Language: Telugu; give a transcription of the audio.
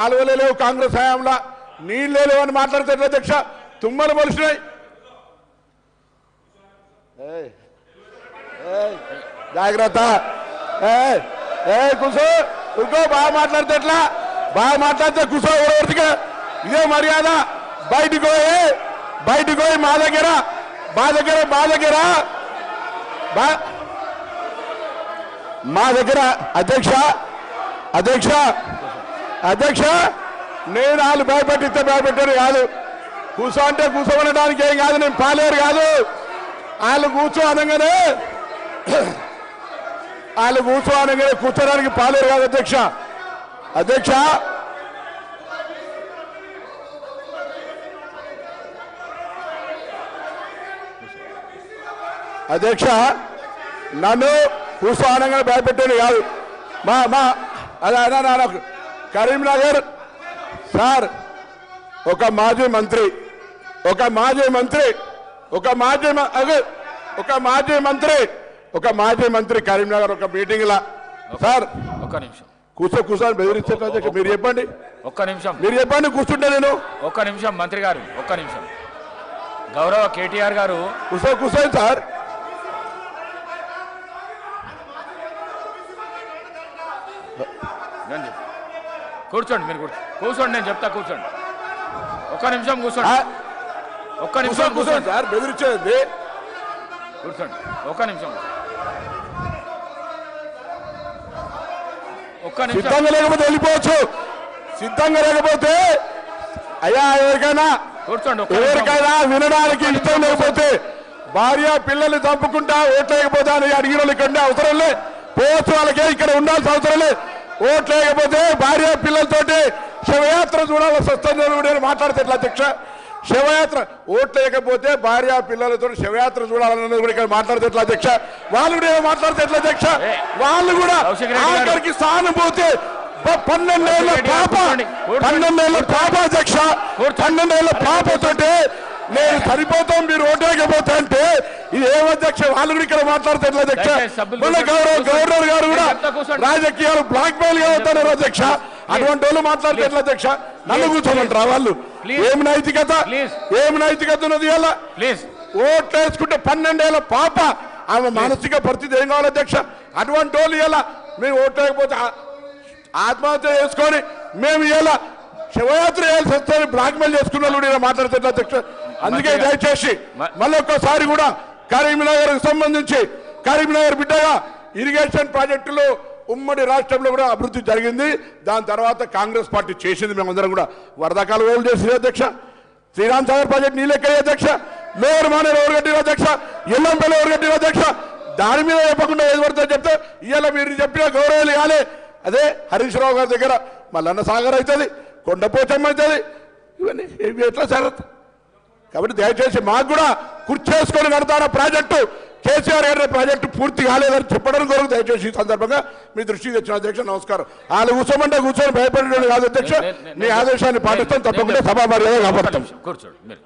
కాలువలే లేవు కాంగ్రెస్ హయాంలో, నీళ్ళే లేవు అని మాట్లాడతారు అధ్యక్ష. తుమ్మలు మొలిసినాయి. జాగ్రత్త. కూర్చో కూర్చో. బాగా మాట్లాడితే ఎట్లా? బాగా మాట్లాడితే కూర్చో. ఎవరికి ఇదే మర్యాద. బయటికి పోయి మా దగ్గర అధ్యక్ష నేను వాళ్ళు భయపెట్టిస్తే భయపెట్టారు కాదు. కూర్చో అంటే కూర్చోవడానికి ఏం కాదు. నేను పాలేరు కాదు. వాళ్ళు కూర్చో అనగానే కూర్చోడానికి పాలేరు కాదు అధ్యక్ష. నన్ను కూర్చో అనగానే భయపెట్టాడు కాదు. అదే కరీంనగర్ సార్ ఒక మాజీ మంత్రి కరీంనగర్ ఒక మీటింగ్ లా సార్ ఒక్క నిమిషం కూర్చొని బెదిరించారు. మీరు చెప్పండి. ఒక్క నిమిషం మీరు చెప్పండి. కూర్చుంటే నేను ఒక్క నిమిషం మంత్రి గారు ఒక్క నిమిషం. గౌరవ కేటీఆర్ గారు కూర్చోండి సార్. కూర్చోండి. మీరు కూర్చోండి. నేను చెప్తా. కూర్చోండి. ఒక్క నిమిషం కూర్చోండి. కూర్చోండి సార్. బెదిరించేది కూర్చోండి. ఒక్క నిమిషం. సిద్ధంగా లేకపోతే వెళ్ళిపోవచ్చు. సిద్ధంగా లేకపోతే అయ్యా ఎవరికైనా వినడానికి ఇష్టం లేకపోతే భార్య పిల్లల్ని చంపుకుంటా ఓట్లు లేకపోతే అని అడిగిన వాళ్ళు ఇక్కడ అవసరం లేదు. పోవచ్చు. వాళ్ళకే ఇక్కడ ఉండాల్సిన అవసరం లేదు. ఓట్లు లేకపోతే భార్య పిల్లలతోటి శివయాత్ర చూడాల్సి వస్తుంది మాట్లాడితే ఎట్లా అధ్యక్ష? శివయాత్ర ఓట్లు లేకపోతే భార్య పిల్లలతో శివయాత్ర చూడాలన్నది కూడా ఇక్కడ మాట్లాడితే ఎట్లా అధ్యక్ష? వాళ్ళు కూడా మాట్లాడితే ఎట్లా అధ్యక్ష? వాళ్ళు కూడా ఆఖరికి సానుభూతి 12 ఏళ్ళ పాప అధ్యక్ష. 12 ఏళ్ళ పాపతోటి నేను సరిపోతాం మీరు ఓటేయకపోతే అంటే ఇది ఏమధ్యక్ష? వాళ్ళు కూడా ఇక్కడ మాట్లాడితే ఎట్లా అధ్యక్ష? మన గవర్నర్ గారు కూడా రాజకీయాలు బ్లాక్ మెయిల్ గా అవుతున్నారు అధ్యక్ష. అటువంటి వాళ్ళు మాట్లాడితే ఎట్లా అధ్యక్ష? నన్ను కూర్చోమంటారా వాళ్ళు? ఏమి నైతికత ఉన్నది? ఇలా ఓట్లు వేసుకుంటే 12 ఏళ్ళ పాప ఆమె మానసిక పరిస్థితి ఏం కావాలి అధ్యక్ష? అటువంటి వాళ్ళు ఇలా మేము ఓట్లు వేయకపోతే ఆత్మహత్య చేసుకొని మేము ఇలా శివయాత్ర చేయాల్సి వస్తే బ్లాక్ మెయిల్ చేసుకున్న వాళ్ళు ఇలా మాట్లాడితే ఎట్లా అధ్యక్ష? అందుకే దయచేసి మళ్ళీ ఒక్కసారి కూడా కరీంనగర్ సంబంధించి కరీంనగర్ బిడ్డగా ఇరిగేషన్ ప్రాజెక్టులు ఉమ్మడి రాష్ట్రంలో కూడా అభివృద్ధి జరిగింది. దాని తర్వాత కాంగ్రెస్ పార్టీ చేసింది. మేమందరం కూడా వరదకాలు ఓళ్ళు చేసింది అధ్యక్ష. శ్రీరామ్ సాగర్ ప్రాజెక్ట్ నీళ్ళెక్కే అధ్యక్ష. లోవర్ మానేరు ఎవరు కట్టిన అధ్యక్ష? ఎల్లంపల్లి ఎవరు కట్టిన అధ్యక్ష? దాని మీద చెప్పకుండా ఏది పడుతుందో చెప్తే ఇవాళ మీరు చెప్పిన గౌరవాలు కాలే. అదే హరీష్ రావు గారి దగ్గర మల్లన్న సాగర్ అవుతుంది, కొండపోచమ్మ అవుతుంది. ఇవన్నీ ఎట్లా జరుగుతుంది? కాబట్టి దయచేసి మాకు కూడా కుర్చేసుకొని కడతాన ప్రాజెక్టు కేసీఆర్ గారి ప్రాజెక్టు పూర్తి కాలేదని చెప్పడం కొరకు దయచేసి ఈ సందర్భంగా మీ దృష్టికి తెచ్చిన అధ్యక్ష. నమస్కారం. వాళ్ళు కూర్చోమంటే కూర్చొని భయపడేది కాదు అధ్యక్ష. మీ ఆదేశాన్ని పాటిస్తాం. తప్పకుండా సభా మర్యాద కాపాడతాం. కూర్చోండి.